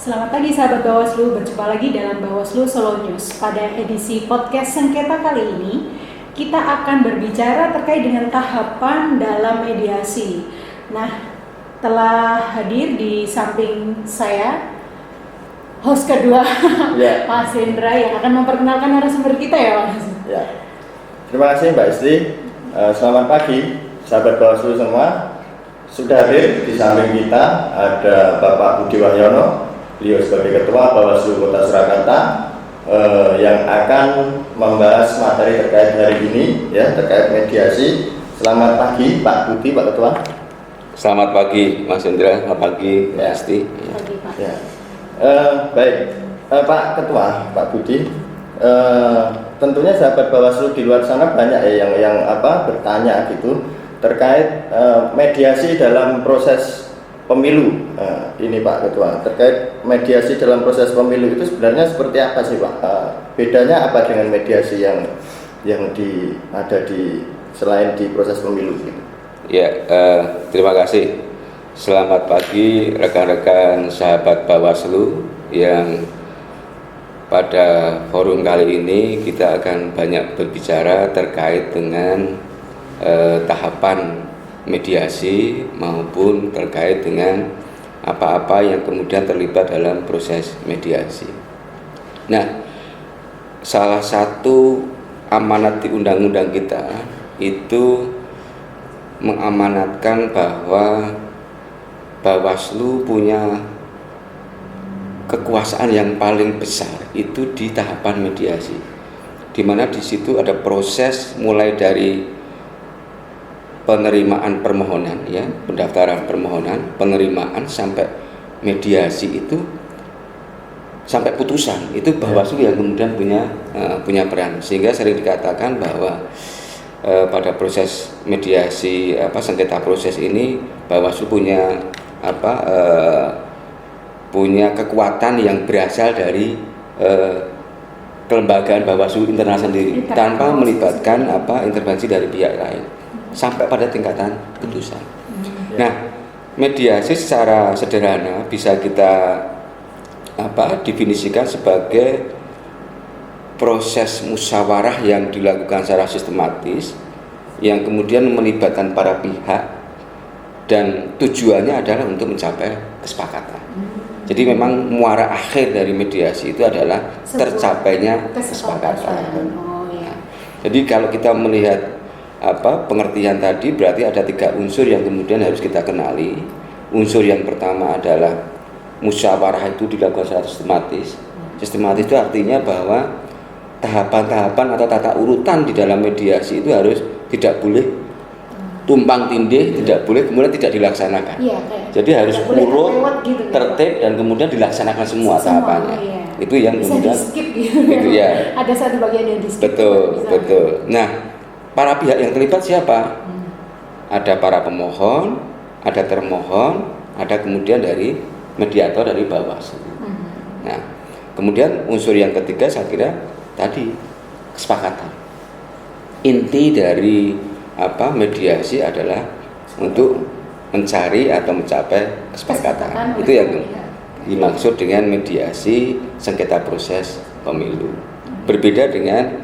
Selamat pagi sahabat Bawaslu, berjumpa lagi dalam Bawaslu Solo News. Pada edisi podcast sengketa kali ini, kita akan berbicara terkait dengan tahapan dalam mediasi. Nah, telah hadir di samping saya host kedua, Mas Hendra, yang akan memperkenalkan narasumber kita ya, Mas. Ya. Terima kasih Mbak Istri. Selamat pagi sahabat Bawaslu semua. Sudah hadir di samping kita ada Bapak Budi Wahyono, beliau sebagai Ketua Bawaslu Kota Surakarta, yang akan membahas materi terkait hari ini, ya, terkait mediasi. Selamat pagi Pak Budi, Pak Ketua. Selamat pagi Mas Hendra, selamat pagi Mbak Asti. Pagi, Pak. Ya. Baik, Pak Ketua, Pak Budi. Tentunya sahabat Bawaslu di luar sana banyak ya yang bertanya gitu terkait mediasi dalam proses pemilu. Ini Pak Ketua, terkait mediasi dalam proses pemilu itu sebenarnya seperti apa sih Pak? Bedanya apa dengan mediasi yang ada di selain di proses pemilu gitu? Ya, terima kasih. Selamat pagi rekan-rekan sahabat Bawaslu yang pada forum kali ini kita akan banyak berbicara terkait dengan tahapan mediasi maupun terkait dengan apa-apa yang kemudian terlibat dalam proses mediasi. Nah, salah satu amanat di undang-undang kita itu mengamanatkan bahwa Bawaslu punya kekuasaan yang paling besar itu di tahapan mediasi, di mana di situ ada proses mulai dari penerimaan permohonan, ya, pendaftaran permohonan, penerimaan sampai mediasi itu sampai putusan itu Bawaslu yang kemudian punya peran, sehingga sering dikatakan bahwa pada proses mediasi sengketa proses ini Bawaslu punya kekuatan yang berasal dari kelembagaan Bawaslu internal sendiri tanpa melibatkan intervensi dari pihak lain sampai pada tingkatan putusan. Nah, mediasi secara sederhana bisa kita definisikan sebagai proses musyawarah yang dilakukan secara sistematis yang kemudian melibatkan para pihak dan tujuannya adalah untuk mencapai kesepakatan. Jadi memang muara akhir dari mediasi itu adalah tercapainya kesepakatan. Jadi kalau kita melihat pengertian tadi, berarti ada 3 unsur yang kemudian harus kita kenali. Unsur yang pertama adalah musyawarah itu dilakukan secara sistematis. Sistematis itu artinya bahwa tahapan-tahapan atau tata urutan di dalam mediasi itu harus tidak boleh tumpang tindih, tidak boleh kemudian tidak dilaksanakan. Jadi harus urut, gitu, tertib, dan kemudian dilaksanakan semua tahapannya. Itu yang bisa kemudian di-skip gitu. Itu ya. Ada satu bagian yang di-skip. Betul. Nah, para pihak yang terlibat siapa? Ada para pemohon, ada termohon, ada kemudian dari mediator dari Bawaslu. Nah, kemudian unsur yang ketiga saya kira tadi kesepakatan. Inti dari mediasi adalah untuk mencari atau mencapai kesepakatan. Itu yang dimaksud dengan mediasi sengketa proses pemilu. Berbeda dengan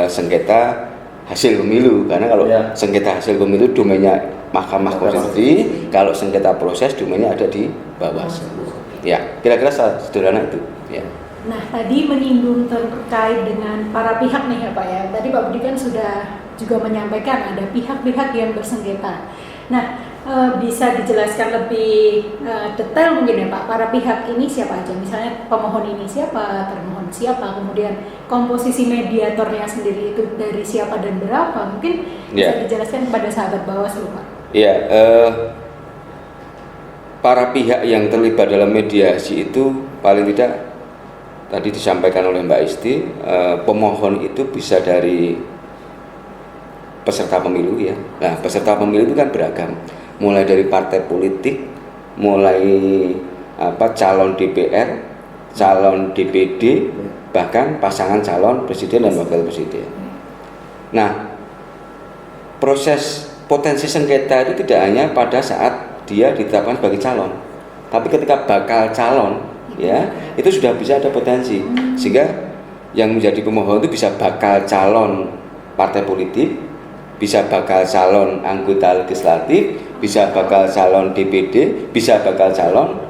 sengketa hasil pemilu, karena kalau sengketa hasil pemilu domainnya Mahkamah Konstitusi, kalau sengketa proses domainnya ada di Bawaslu. Ya, kira-kira sederhana itu. Ya. Nah, tadi menyinggung terkait dengan para pihak nih ya Pak ya. Tadi Pak Budi kan sudah juga menyampaikan ada pihak-pihak yang bersengketa. Nah, bisa dijelaskan lebih detail mungkin ya Pak, para pihak ini siapa aja? Misalnya pemohon ini siapa, termohon siapa, kemudian komposisi mediatornya sendiri itu dari siapa dan berapa? Mungkin bisa dijelaskan kepada sahabat Bawaslu Pak. Ya, para pihak yang terlibat dalam mediasi itu paling tidak tadi disampaikan oleh Mbak Isti, pemohon itu bisa dari peserta pemilu ya. Nah, peserta pemilu itu kan beragam, mulai dari partai politik, mulai calon DPR, calon DPD, bahkan pasangan calon presiden dan wakil presiden. Nah, proses potensi sengketa itu tidak hanya pada saat dia ditetapkan sebagai calon, tapi ketika bakal calon, ya itu sudah bisa ada potensi, sehingga yang menjadi pemohon itu bisa bakal calon partai politik, bisa bakal calon anggota legislatif, bisa bakal calon DPD, bisa bakal calon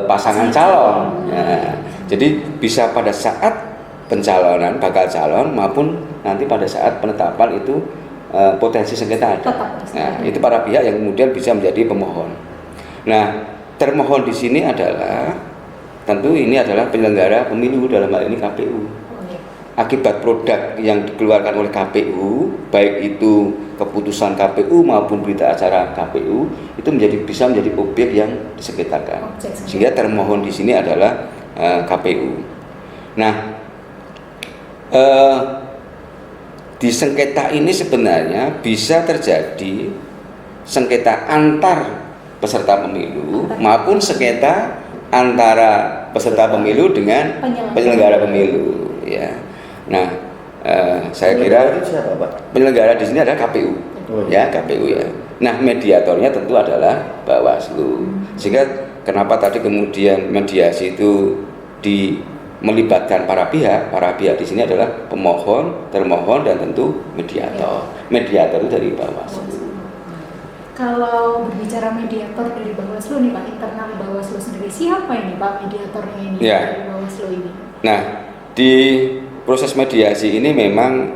pasangan calon. Nah, jadi bisa pada saat pencalonan bakal calon maupun nanti pada saat penetapan itu potensi sengketa ada. Nah, itu para pihak yang kemudian bisa menjadi pemohon. Nah, termohon di sini adalah tentu ini adalah penyelenggara pemilu, dalam hal ini KPU. Akibat produk yang dikeluarkan oleh KPU, baik itu keputusan KPU maupun berita acara KPU, itu bisa menjadi objek yang disengketakan. Sehingga termohon di sini adalah KPU. Nah, di sengketa ini sebenarnya bisa terjadi sengketa antar peserta pemilu maupun sengketa antara peserta pemilu dengan penyelenggara pemilu, ya. Nah, saya kira penyelenggara di sini adalah KPU, ya KPU ya. Nah, mediatornya tentu adalah Bawaslu. Sehingga kenapa tadi kemudian mediasi itu melibatkan para pihak di sini adalah pemohon, termohon dan tentu mediator. Mediator itu dari Bawaslu. Kalau berbicara mediator dari Bawaslu nih Pak, internal Bawaslu sendiri, siapa ini Pak mediatornya ini dari Bawaslu ini? Nah, di proses mediasi ini memang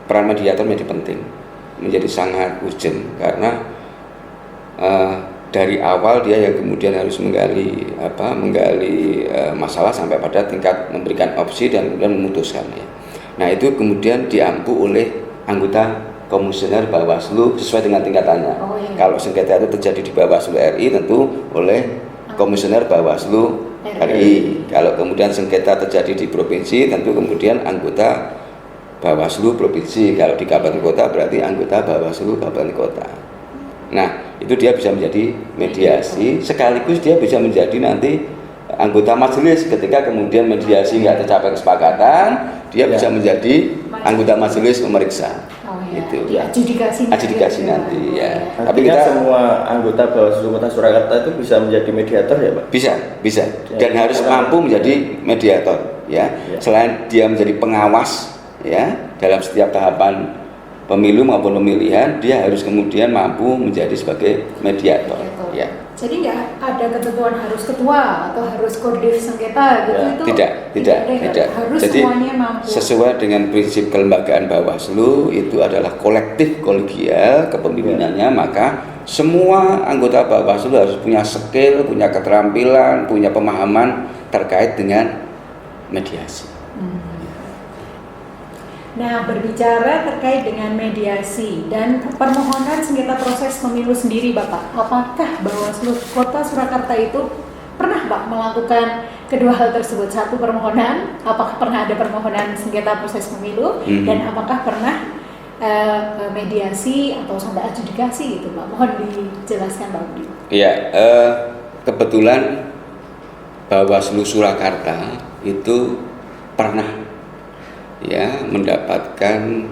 peran mediator menjadi penting, menjadi sangat urgent, karena dari awal dia yang kemudian harus menggali masalah sampai pada tingkat memberikan opsi dan kemudian memutuskan ya. Nah, itu kemudian diampu oleh anggota komisioner Bawaslu sesuai dengan tingkatannya. Kalau sengketa itu terjadi di Bawaslu RI tentu oleh komisioner Bawaslu RI. Kalau kemudian sengketa terjadi di provinsi tentu kemudian anggota Bawaslu provinsi. Kalau di kabupaten kota berarti anggota Bawaslu kabupaten kota. Nah, itu dia bisa menjadi mediasi, sekaligus dia bisa menjadi nanti anggota majelis ketika kemudian mediasi nggak tercapai kesepakatan, dia bisa menjadi anggota majelis memeriksa. Itu adjudikasi nanti ya. Tapi kita semua anggota Bawaslu Kota Surakarta itu bisa menjadi mediator ya Pak? Bisa dan harus mampu menjadi mediator ya. Selain dia menjadi pengawas ya dalam setiap tahapan pemilu maupun pemilihan, dia harus kemudian mampu menjadi sebagai mediator ya. Jadi nggak ada ketentuan harus ketua atau harus koordinator sengketa gitu ya, tidak. Harus jadi semuanya mampu. Sesuai dengan prinsip kelembagaan Bawaslu itu adalah kolektif kolegial kepemimpinannya, maka semua anggota Bawaslu harus punya skill, punya keterampilan, punya pemahaman terkait dengan mediasi. Nah, berbicara terkait dengan mediasi dan permohonan sengketa proses pemilu sendiri, Bapak, apakah Bawaslu Kota Surakarta itu pernah Pak melakukan kedua hal tersebut? Satu, permohonan, apakah pernah ada permohonan sengketa proses pemilu, dan apakah pernah mediasi atau sampai adjudikasi gitu Pak? Mohon dijelaskan Pak Budi. Iya, kebetulan Bawaslu Surakarta itu pernah ya mendapatkan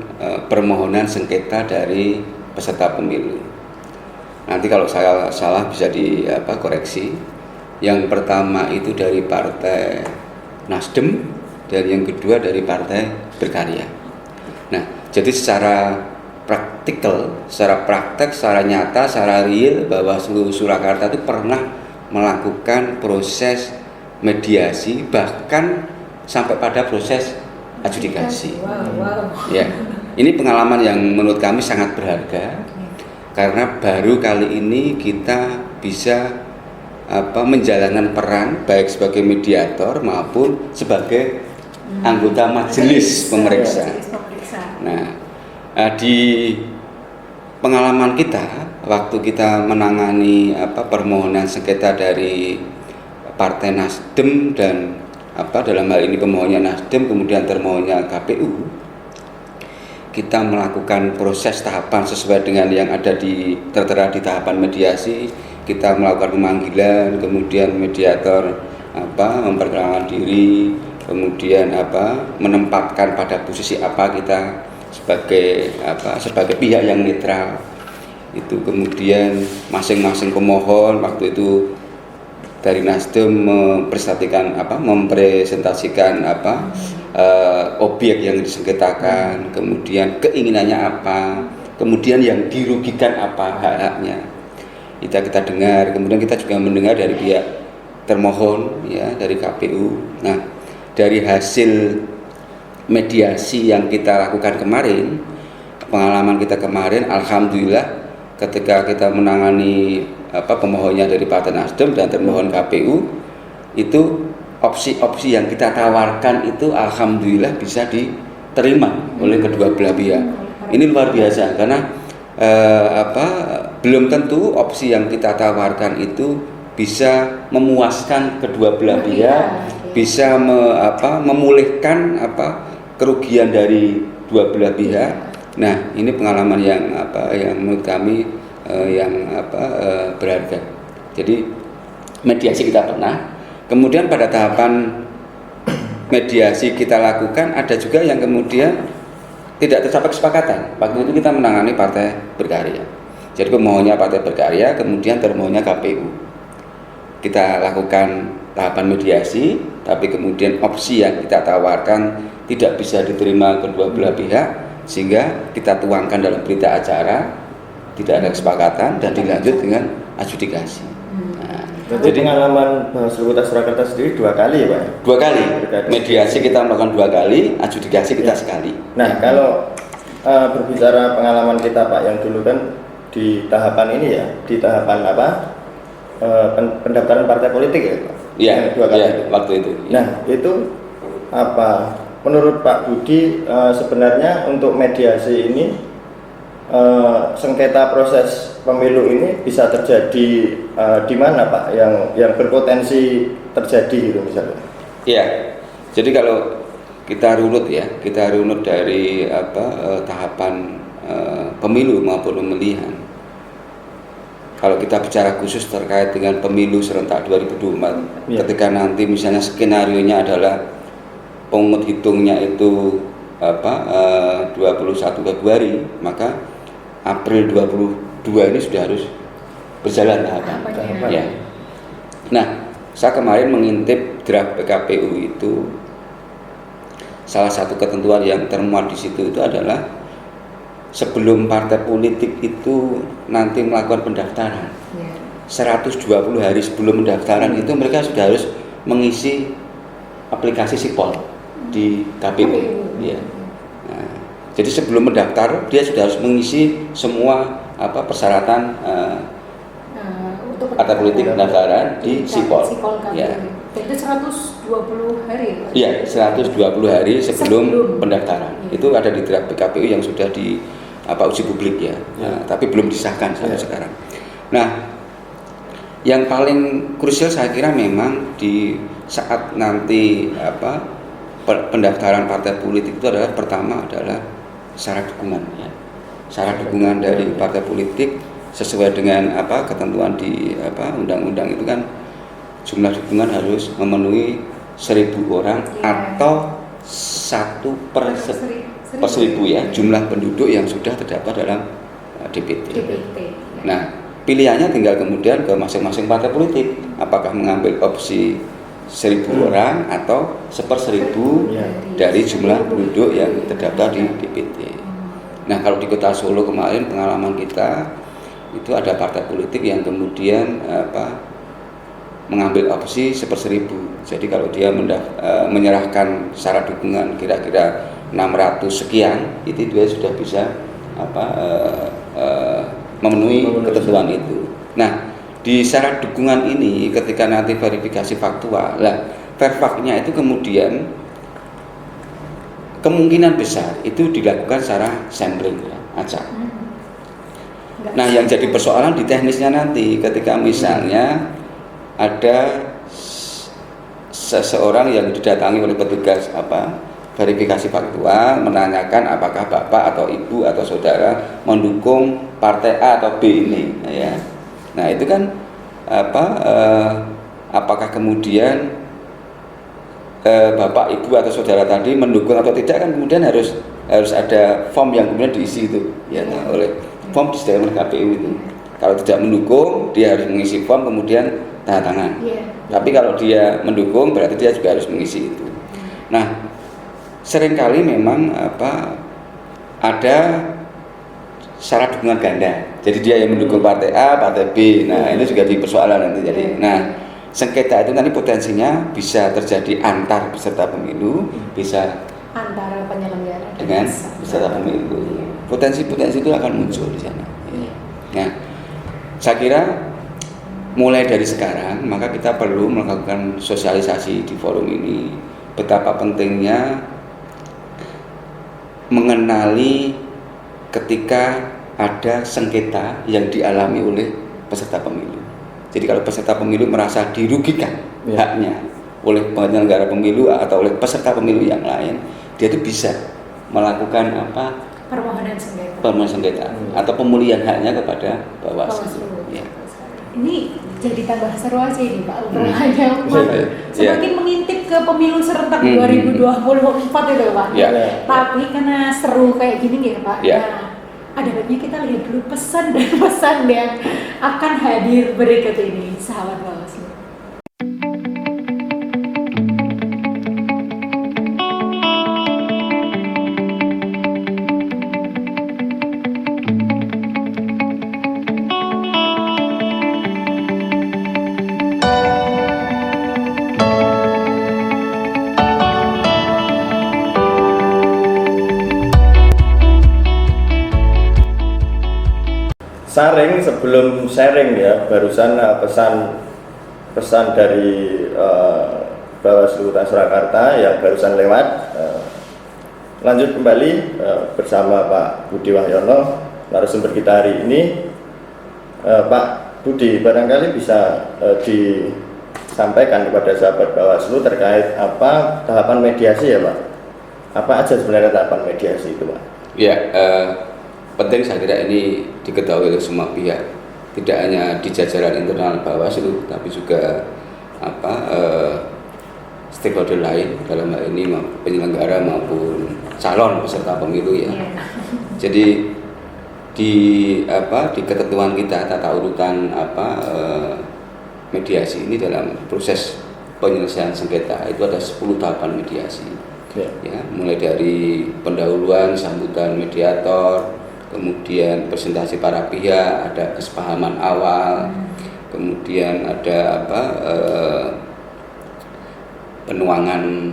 permohonan sengketa dari peserta pemilu. Nanti kalau saya salah bisa koreksi. Yang pertama itu dari Partai Nasdem dan yang kedua dari Partai Berkarya. Nah, jadi secara praktikal, secara praktek, secara nyata, secara real, Bawaslu Surakarta itu pernah melakukan proses mediasi bahkan sampai pada proses adjudikasi. Ya, ini pengalaman yang menurut kami sangat berharga karena baru kali ini kita bisa menjalankan peran baik sebagai mediator maupun sebagai anggota majelis pemeriksa. Nah, di pengalaman kita waktu kita menangani permohonan sengketa dari Partai Nasdem dan dalam hal ini pemohonnya Nasdem kemudian termohonnya KPU, kita melakukan proses tahapan sesuai dengan yang ada tertera di tahapan mediasi. Kita melakukan pemanggilan, kemudian mediator memperkenalkan diri, kemudian menempatkan pada posisi apa kita sebagai pihak yang netral. Itu kemudian masing-masing pemohon waktu itu dari Nasdem mempresentasikan objek yang disengketakan, kemudian keinginannya apa, kemudian yang dirugikan apa hak-haknya. Kita dengar, kemudian kita juga mendengar dari pihak termohon ya, dari KPU. Nah, dari hasil mediasi yang kita lakukan kemarin, pengalaman kita kemarin, alhamdulillah ketika kita menangani pemohonnya dari Partai Nasdem dan termohon KPU, itu opsi-opsi yang kita tawarkan itu alhamdulillah bisa diterima oleh kedua belah pihak. Ini luar biasa karena belum tentu opsi yang kita tawarkan itu bisa memuaskan kedua belah pihak, bisa memulihkan kerugian dari dua belah pihak. Nah, ini pengalaman yang menurut kami berharga. Jadi mediasi kita pernah, kemudian pada tahapan mediasi kita lakukan ada juga yang kemudian tidak tercapai kesepakatan. Waktu itu kita menangani Partai Berkarya. Jadi pemohonnya Partai Berkarya, kemudian termohonnya KPU. Kita lakukan tahapan mediasi, tapi kemudian opsi yang kita tawarkan tidak bisa diterima kedua belah pihak, sehingga kita tuangkan dalam berita acara, tidak ada kesepakatan dan dilanjut dengan adjudikasi. Jadi pengalaman Bawaslu Kota Surakarta sendiri 2 kali ya Pak? 2 kali, mediasi kita melakukan 2 kali, adjudikasi kita sekali. Nah, kalau berbicara pengalaman kita Pak, yang dulu kan di tahapan ini ya, di tahapan pendaftaran partai politik ya Pak? Iya, 2 kali ya, waktu itu. Nah, itu menurut Pak Budi sebenarnya untuk mediasi ini sengketa proses pemilu ini bisa terjadi di mana Pak yang berpotensi terjadi gitu misalnya? Iya. Jadi kalau kita runut dari tahapan pemilu maupun pemilihan. Kalau kita bicara khusus terkait dengan pemilu serentak 2024, ketika nanti misalnya skenarionya adalah pemungut hitungnya itu 21 Februari, maka April 22 ini sudah harus berjalan tahapan. Ya. Nah, saya kemarin mengintip draft PKPU itu, salah satu ketentuan yang termuat di situ itu adalah sebelum partai politik itu nanti melakukan pendaftaran, 120 hari sebelum pendaftaran itu mereka sudah harus mengisi aplikasi Sipol di KPU. Ya. Jadi sebelum mendaftar dia sudah harus mengisi semua persyaratan partai politik pendaftaran di Sipol. Ya. Itu 120 hari. Iya, 120 hari sebelum pendaftaran. Itu ada di draft PKPU yang sudah di uji publik ya. Nah, tapi belum disahkan sampai sekarang. Nah, yang paling krusial saya kira memang di saat nanti pendaftaran partai politik itu adalah pertama adalah syarat dukungan ya. Syarat dukungan dari partai politik sesuai dengan ketentuan di undang-undang itu kan jumlah dukungan harus memenuhi 1.000 orang atau 1/1000 ya jumlah penduduk yang sudah terdapat dalam DPT. Nah, pilihannya tinggal kemudian ke masing-masing partai politik, apakah mengambil opsi 1.000 orang atau 1/1000 dari jumlah penduduk yang terdaftar di DPT. Nah, kalau di Kota Solo kemarin pengalaman kita itu ada partai politik yang kemudian mengambil opsi 1/1000. Jadi kalau dia menyerahkan syarat dukungan kira-kira 600 sekian, itu dia sudah bisa memenuhi ketentuan itu. Nah, di syarat dukungan ini ketika nanti verifikasi faktual, verfaknya itu kemudian kemungkinan besar itu dilakukan secara sampling ya, acak. Nah, yang jadi persoalan di teknisnya nanti ketika misalnya ada seseorang yang didatangi oleh petugas verifikasi faktual menanyakan apakah bapak atau ibu atau saudara mendukung partai A atau B ini, ya. Nah, itu kan apakah kemudian bapak, ibu atau saudara tadi mendukung atau tidak, kan kemudian harus ada form yang kemudian diisi itu ya, oleh form disediakan oleh KPU itu. Kalau tidak mendukung, dia harus mengisi form kemudian tanda tangan. Tapi kalau dia mendukung, berarti dia juga harus mengisi itu. Nah, seringkali memang ada syarat dukungan ganda. Jadi dia yang mendukung partai A, partai B. Nah, ini juga di persoalan nanti. Jadi, sengketa itu nanti potensinya bisa terjadi antar peserta pemilu, bisa antara penyelenggara dengan peserta pemilu. Potensi-potensi itu akan muncul di sana. Nah, saya kira mulai dari sekarang maka kita perlu melakukan sosialisasi di forum ini betapa pentingnya mengenali ketika ada sengketa yang dialami oleh peserta pemilu. Jadi kalau peserta pemilu merasa dirugikan haknya oleh penyelenggara pemilu atau oleh peserta pemilu yang lain, dia itu bisa melakukan permohonan sengketa atau pemulihan haknya kepada Bawaslu. Ya. Ini jadi tambah seru aja ini Pak. Semakin mengintip ke pemilu serentak 2024 itu Pak. Tapi karena seru kayak gini ya Pak. Nah, ada baiknya kita lihat dulu pesan dan pesan yang akan hadir berikut ini, sahabat Bawaslu. Sebelum sharing ya, barusan pesan dari Bawaslu Kota Surakarta yang barusan lewat. Lanjut kembali bersama Pak Budi Wahyono, narasumber kita hari ini. Pak Budi, barangkali bisa disampaikan kepada sahabat Bawaslu terkait tahapan mediasi ya Pak? Apa aja sebenarnya tahapan mediasi itu Pak? Ya, penting saya kira ini diketahui oleh semua pihak, tidak hanya di jajaran internal Bawaslu, tapi juga stakeholder lain, dalam hal ini penyelenggara maupun calon peserta pemilu ya. Jadi di ketentuan kita tata urutan mediasi ini dalam proses penyelesaian sengketa itu ada 10 tahapan mediasi. Ya, mulai dari pendahuluan, sambutan mediator, kemudian presentasi para pihak, ada kesepahaman awal, kemudian ada penuangan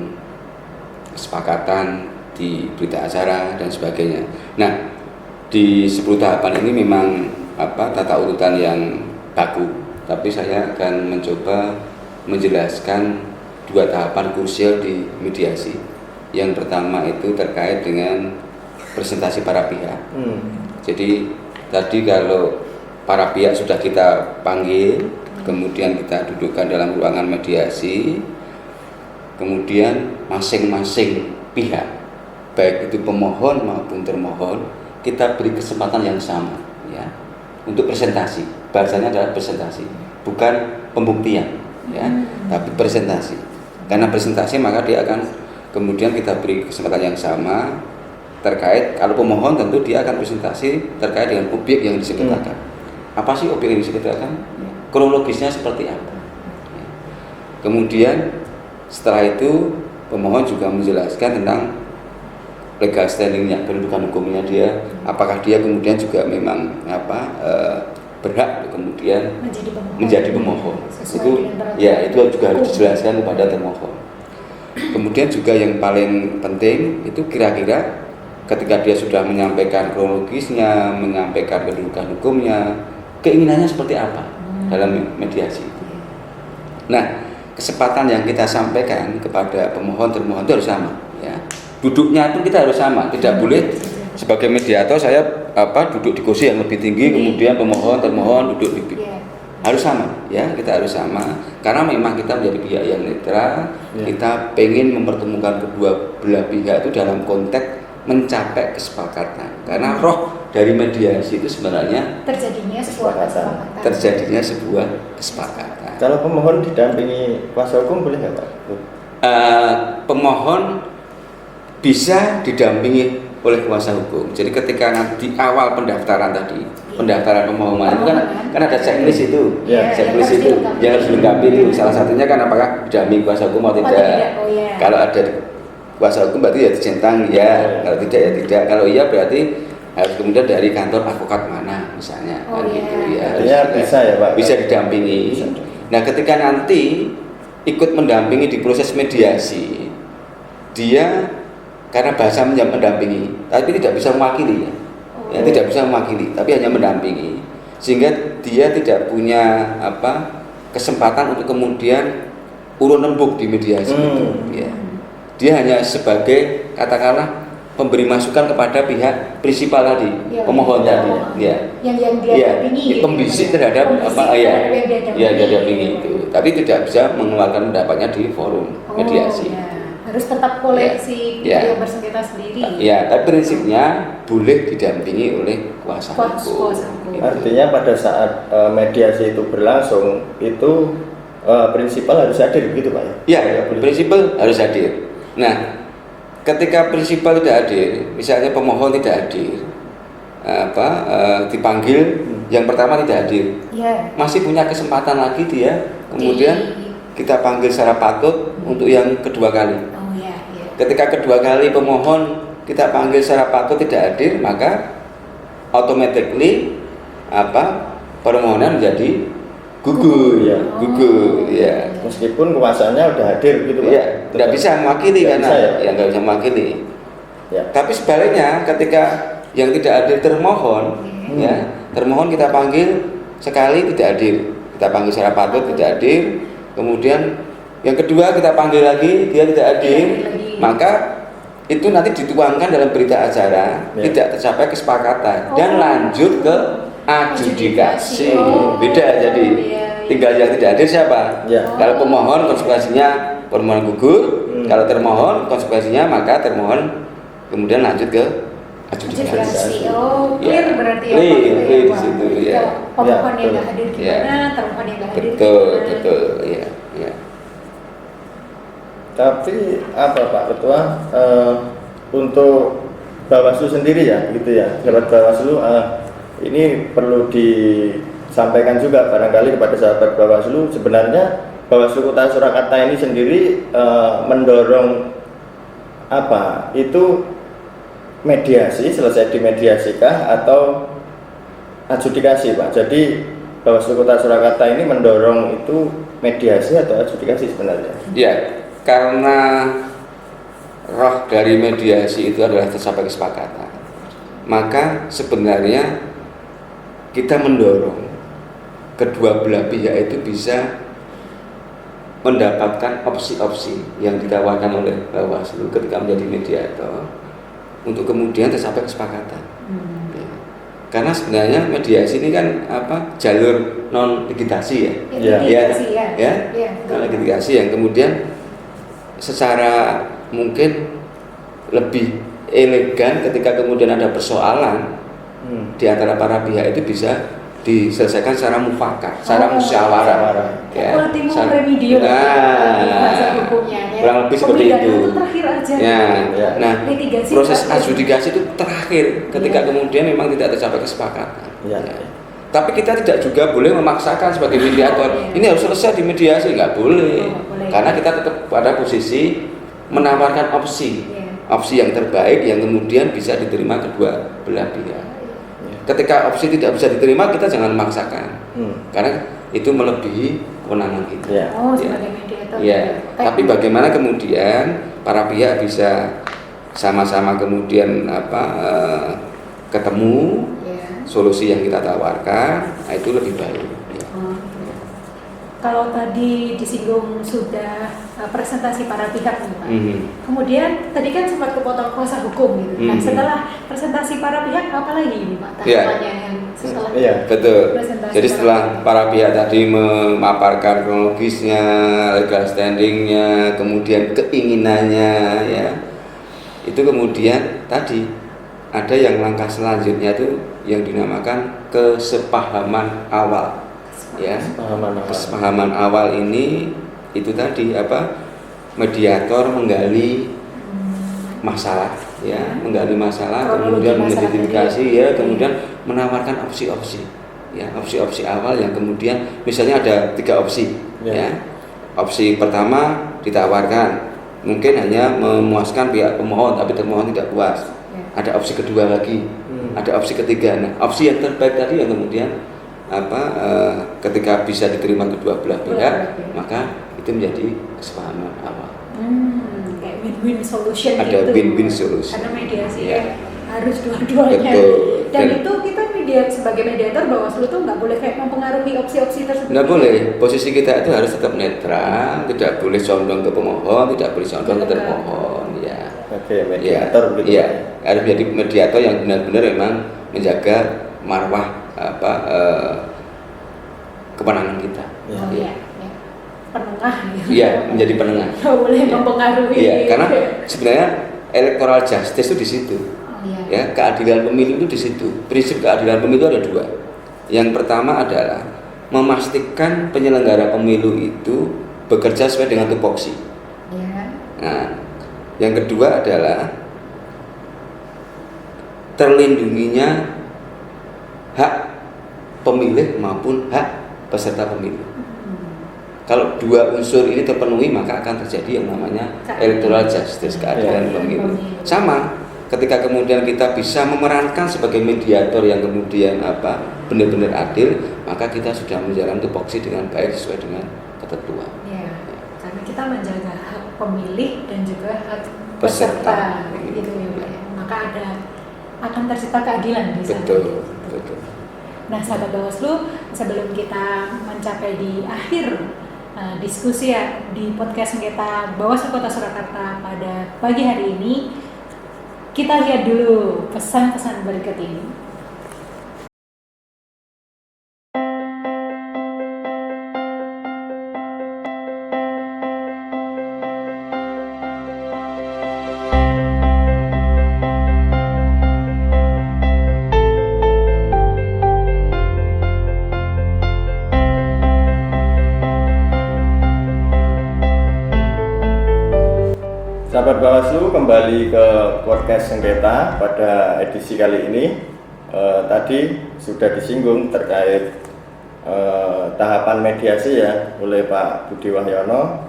kesepakatan di berita acara dan sebagainya. Nah, di 10 tahapan ini memang tata urutan yang baku, tapi saya akan mencoba menjelaskan 2 tahapan krusial di mediasi. Yang pertama itu terkait dengan presentasi para pihak. Jadi tadi kalau para pihak sudah kita panggil, kemudian kita dudukkan dalam ruangan mediasi, kemudian masing-masing pihak, baik itu pemohon maupun termohon, kita beri kesempatan yang sama ya untuk presentasi. Bahasanya adalah presentasi, bukan pembuktian ya, tapi presentasi. Karena presentasi maka dia akan kemudian kita beri kesempatan yang sama terkait, kalau pemohon tentu dia akan presentasi terkait dengan objek yang disengketakan. apa sih objek yang disengketakan, kronologisnya seperti apa. Kemudian setelah itu pemohon juga menjelaskan tentang legal standingnya, kedudukan hukumnya dia, apakah dia kemudian juga memang berhak kemudian menjadi pemohon. Itu ya itu juga harus dijelaskan kepada termohon. Kemudian juga yang paling penting itu kira-kira ketika dia sudah menyampaikan kronologisnya, menyampaikan kedudukan hukumnya, keinginannya seperti apa dalam mediasi itu. Nah, kesempatan yang kita sampaikan kepada pemohon termohon itu harus sama, ya. Duduknya itu kita harus sama, tidak boleh sebagai mediator saya duduk di kursi yang lebih tinggi, kemudian pemohon termohon duduk di harus sama, ya, kita harus sama karena memang kita menjadi pihak yang netral, kita pengen mempertemukan kedua belah pihak itu dalam konteks mencapai kesepakatan karena roh dari mediasi itu sebenarnya terjadinya sebuah kesepakatan. Kalau pemohon didampingi kuasa hukum boleh nggak Pak? Pemohon bisa didampingi oleh kuasa hukum. Jadi ketika nanti awal pendaftaran tadi, pendaftaran pemohon itu kan ada checklist itu, checklist itu yang harus dilengkapi itu. Salah satunya kan apakah didampingi kuasa hukum atau tidak. Kalau ada kuasa hukum berarti ya dicentang ya, kalau tidak ya tidak. Kalau iya berarti harus kemudian dari kantor advokat mana misalnya, gitu ya. Bisa ya Pak. Bisa didampingi. Nah, ketika nanti ikut mendampingi di proses mediasi, dia karena bahasa mendampingi, tapi tidak bisa mewakili ya, tidak bisa mewakili, tapi hanya mendampingi, sehingga dia tidak punya kesempatan untuk kemudian urun rembuk di mediasi itu. Ya. Dia hanya sebagai katakanlah pemberi masukan kepada pihak prinsipal tadi, pemohon tadi, yang dia dampingi, pembisik terhadap dia dampingi itu, tapi tidak bisa mengeluarkan pendapatnya di forum mediasi. Harus tetap oleh si yang bersengketa sendiri. Ya, tapi prinsipnya boleh didampingi oleh kuasa hukum. Artinya pada saat mediasi itu berlangsung itu prinsipal harus hadir begitu Pak ya? Ya, prinsipal harus hadir. Nah, ketika prinsipal tidak hadir, misalnya pemohon tidak hadir, dipanggil, yang pertama tidak hadir, masih punya kesempatan lagi dia, kemudian kita panggil secara patut untuk yang kedua kali. Ketika kedua kali pemohon kita panggil secara patut tidak hadir, maka automatically permohonan menjadi gugur, gugur, ya. Meskipun kuasanya udah hadir gitu Pak. Ya, tidak bisa mewakili karena nggak bisa mewakili. Ya. Tapi sebaliknya, ketika yang tidak hadir termohon, termohon kita panggil sekali tidak hadir, kita panggil secara patut tidak hadir, kemudian yang kedua kita panggil lagi dia tidak hadir, maka itu nanti dituangkan dalam berita acara, tidak tercapai kesepakatan dan lanjut ke adjudikasi. Beda jadi tinggal yang tidak hadir siapa? Kalau pemohon konsekuensinya permohonan gugur, kalau termohon konsekuensinya maka termohon kemudian lanjut ke adjudikasi. Clear berarti ya. Clear di situ ya. Pemohon yang nggak hadir gimana, termohon yang nggak hadir gimana. Betul ya. Tapi Pak Ketua, untuk Bawaslu sendiri ya, gitu ya, sahabat Bawaslu, ini perlu disampaikan juga barangkali kepada sahabat Bawaslu. Sebenarnya Bawaslu Kota Surakarta ini sendiri mendorong itu mediasi, selesai dimediasikah atau adjudikasi Pak? Jadi Bawaslu Kota Surakarta ini mendorong itu mediasi atau adjudikasi sebenarnya? Ya. Karena roh dari mediasi itu adalah tercapai kesepakatan, maka sebenarnya kita mendorong kedua belah pihak itu bisa mendapatkan opsi-opsi yang ditawarkan oleh Bawaslu ketika menjadi mediator untuk kemudian tercapai kesepakatan. Karena sebenarnya mediasi ini kan jalur non litigasi non litigasi yang kemudian secara mungkin lebih elegan ketika kemudian ada persoalan di antara para pihak itu bisa diselesaikan secara mufakat, secara musyawarah. Ultimum remedium. Kurang lebih seperti itu. Terakhir aja. Nah, proses adjudikasi itu terakhir ketika kemudian memang tidak tercapai kesepakatan. Tapi kita tidak juga boleh memaksakan sebagai mediator. Ini harus selesai di mediasi, nggak boleh. Karena kita tetap pada posisi menawarkan opsi yang terbaik yang kemudian bisa diterima kedua belah pihak. Ketika opsi tidak bisa diterima, kita jangan memaksakan, karena itu melebihi kewenangan kita. Sebagai mediator. Tapi bagaimana kemudian para pihak bisa sama-sama kemudian ketemu solusi yang kita tawarkan, itu lebih baik. Kalau tadi disinggung sudah presentasi para pihak nih Pak. Kemudian tadi kan sempat kepotong kuasa hukum gitu. Nah setelah presentasi para pihak apa lagi ini Pak tahapannya yang setelah betul. presentasi? Jadi setelah para pihak tadi memaparkan kronologisnya, legal standingnya, kemudian keinginannya, ya, itu kemudian tadi ada yang langkah selanjutnya itu yang dinamakan kesepahaman awal. Ya, kesepahaman awal ini itu tadi mediator menggali masalah, ya, menggali masalah, kemudian mengidentifikasi, ya, kemudian menawarkan opsi-opsi, ya, opsi-opsi awal yang kemudian misalnya ada 3 opsi, ya. Opsi pertama ditawarkan mungkin hanya memuaskan pihak pemohon, tapi termohon tidak puas. Ada opsi kedua lagi, ada opsi ketiga. Nah, opsi yang terbaik tadi yang kemudian ketika bisa diterima kedua belah pihak, maka itu menjadi kesepahaman awal. Kayak win-win solution. Ada gitu. Win-win solution. Karena mediasi harus dua-duanya. Dan itu kita sebagai mediator Bawaslu tuh nggak boleh kayak mempengaruhi opsi-opsi tersebut. Nggak boleh. Posisi kita itu harus tetap netral, tidak boleh condong ke pemohon, tidak boleh condong ke termohon. Ya. Oke, mediator begitu. Iya, harus menjadi mediator yang benar-benar memang menjaga marwah kemenangan kita. Penengah. Iya, menjadi penengah. Nggak boleh mempengaruhi. Iya, karena sebenarnya electoral justice itu di situ. Ya, keadilan pemilu itu di situ. Prinsip keadilan pemilu ada 2. Yang pertama adalah memastikan penyelenggara pemilu itu bekerja sesuai dengan tupoksi. Nah, yang kedua adalah terlindunginya hak pemilih maupun hak peserta pemilu. Kalau 2 unsur ini terpenuhi, maka akan terjadi yang namanya electoral justice, keadilan pemilu. Sama, ketika kemudian kita bisa memerankan sebagai mediator yang kemudian benar-benar adil, maka kita sudah menjalankan tupoksi dengan baik sesuai dengan ketentuan. Karena kita menjaga hak pemilih dan juga hak peserta, gitu ya Pak. Maka akan tercipta keadilan di sana. Betul. Nah, sahabat Bawaslu, sebelum kita mencapai di akhir diskusi di podcast sengketa Bawaslu Kota Surakarta pada pagi hari ini, kita lihat dulu pesan-pesan berikut ini. Sahabat Bawaslu, kembali ke podcast sengketa pada edisi kali ini. Tadi sudah disinggung terkait tahapan mediasi ya oleh Pak Budi Wahyono.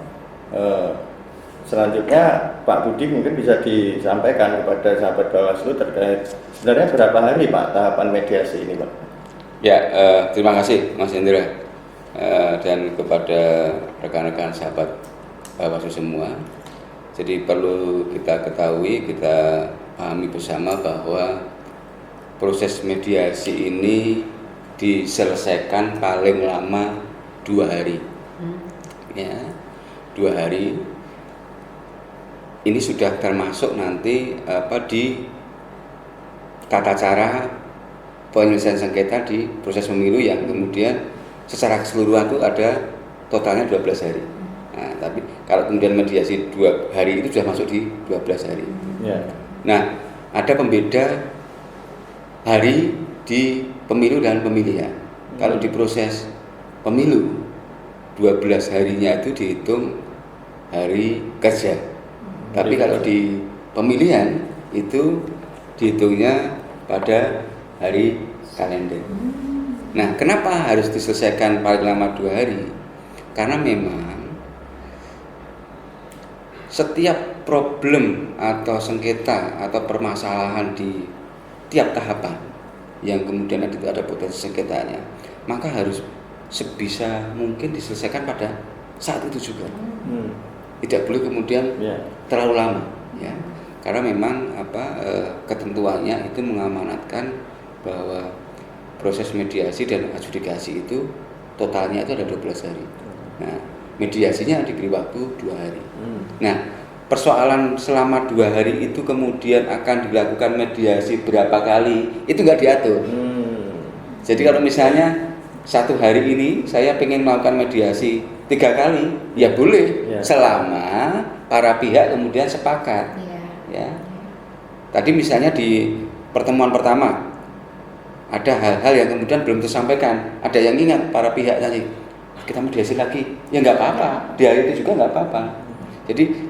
Selanjutnya Pak Budi mungkin bisa disampaikan kepada sahabat Bawaslu terkait sebenarnya berapa hari Pak tahapan mediasi ini Pak? Ya, terima kasih Mas Indra dan kepada rekan-rekan sahabat Bawaslu semua. Jadi perlu kita ketahui, kita pahami bersama bahwa proses mediasi ini diselesaikan paling lama 2 hari. Ya, 2 hari. Ini sudah termasuk nanti di tata cara penyelesaian sengketa di proses pemilu yang kemudian secara keseluruhan itu ada totalnya 12 hari. Nah, tapi kalau kemudian mediasi 2 hari itu sudah masuk di 12 hari. Nah, ada pembeda hari di pemilu dan pemilihan. Kalau di proses pemilu 12 harinya itu dihitung hari kerja. Tapi kalau di pemilihan itu dihitungnya pada hari kalender. Nah, kenapa harus diselesaikan paling lama 2 hari? Karena memang setiap problem atau sengketa atau permasalahan di tiap tahapan yang kemudian ada potensi sengketanya, maka harus sebisa mungkin diselesaikan pada saat itu juga. Tidak boleh kemudian terlalu lama, ya. Karena memang ketentuannya itu mengamanatkan bahwa proses mediasi dan adjudikasi itu totalnya itu ada 12 hari. Nah, mediasinya diberi waktu 2 hari. Nah, persoalan selama 2 hari itu kemudian akan dilakukan mediasi berapa kali, itu nggak diatur. Jadi kalau misalnya 1 hari ini saya ingin melakukan mediasi 3 kali, ya boleh, selama para pihak kemudian sepakat. Ya. Tadi misalnya di pertemuan pertama ada hal-hal yang kemudian belum tersampaikan, ada yang ingat para pihak tadi, kita mediasi lagi, ya nggak apa-apa, di hari itu juga nggak apa-apa. Jadi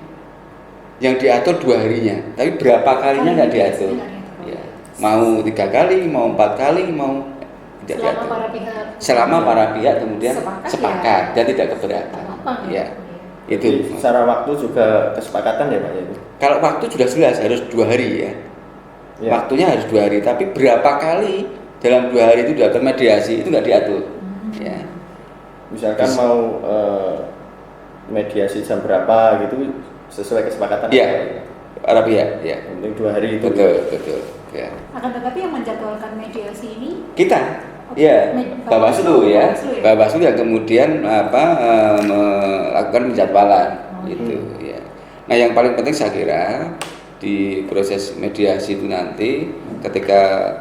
yang diatur 2 harinya, tapi berapa kalinya nggak diatur. Ya. Mau 3 kali, mau 4 kali, mau tidak diatur. Selama para pihak kemudian sepakat dan tidak keberatan. Ya. Itu secara waktu juga kesepakatan ya Pak ya? Kalau waktu sudah jelas harus 2 hari ya. Waktunya harus 2 hari, tapi berapa kali dalam 2 hari itu dilakukan mediasi itu nggak diatur. Ya. Misalkan mau mediasi jam berapa gitu sesuai kesepakatan para pihak. Ya. Penting 2 hari itu. Betul. Ya. Akan tetapi yang menjadwalkan mediasi ini kita. Ya, Bawaslu ya. Bawaslu yang kemudian melakukan penjadwalan gitu ya. Nah, yang paling penting saya kira di proses mediasi itu nanti ketika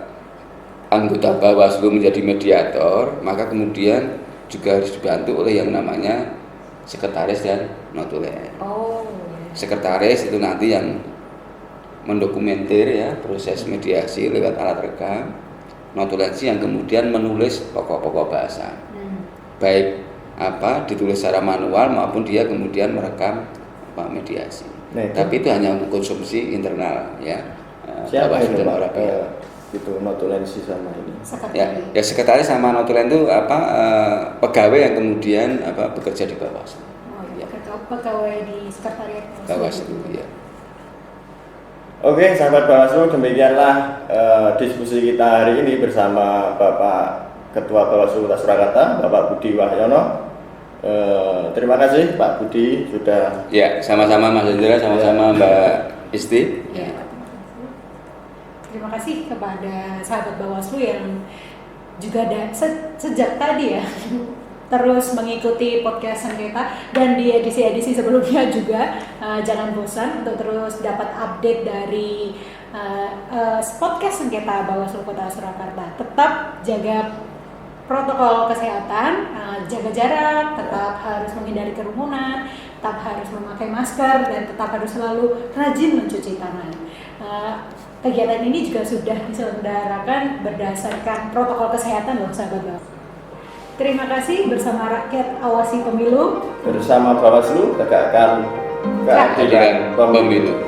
anggota Bawaslu menjadi mediator, maka kemudian juga harus dibantu oleh yang namanya sekretaris dan notulen. Sekretaris itu nanti yang mendokumentir ya proses mediasi lewat alat rekam. Notulensi yang kemudian menulis pokok-pokok bahasa, baik ditulis secara manual maupun dia kemudian merekam mediasi. Tapi itu hanya untuk konsumsi internal ya. Siapa itu Pak? Itu notulensi sama ini. Ya sekretaris sama notulen itu pegawai yang kemudian bekerja di Bawaslu. Pegawai di sekretariat Bawaslu ya. Oke, sahabat Bawaslu, demikianlah diskusi kita hari ini bersama Bapak Ketua Bawaslu Kota Surakarta, Bapak Budi Wahyono. Terima kasih Pak Budi sudah. Ya, sama-sama Mas Hendra, sama-sama Mbak Isti. Ya. Terima kasih kepada sahabat Bawaslu yang juga sejak tadi ya terus mengikuti podcast sengketa, dan di edisi-edisi sebelumnya juga jangan bosan untuk terus dapat update dari podcast sengketa Bawaslu Kota Surakarta. Tetap jaga protokol kesehatan, jaga jarak, tetap harus menghindari kerumunan, tetap harus memakai masker, dan tetap harus selalu rajin mencuci tangan. Kegiatan ini juga sudah diselenggarakan berdasarkan protokol kesehatan loh sahabat Bawaslu. Terima kasih bersama rakyat awasi pemilu. Bersama Bawaslu tegakkan keadilan pemilu.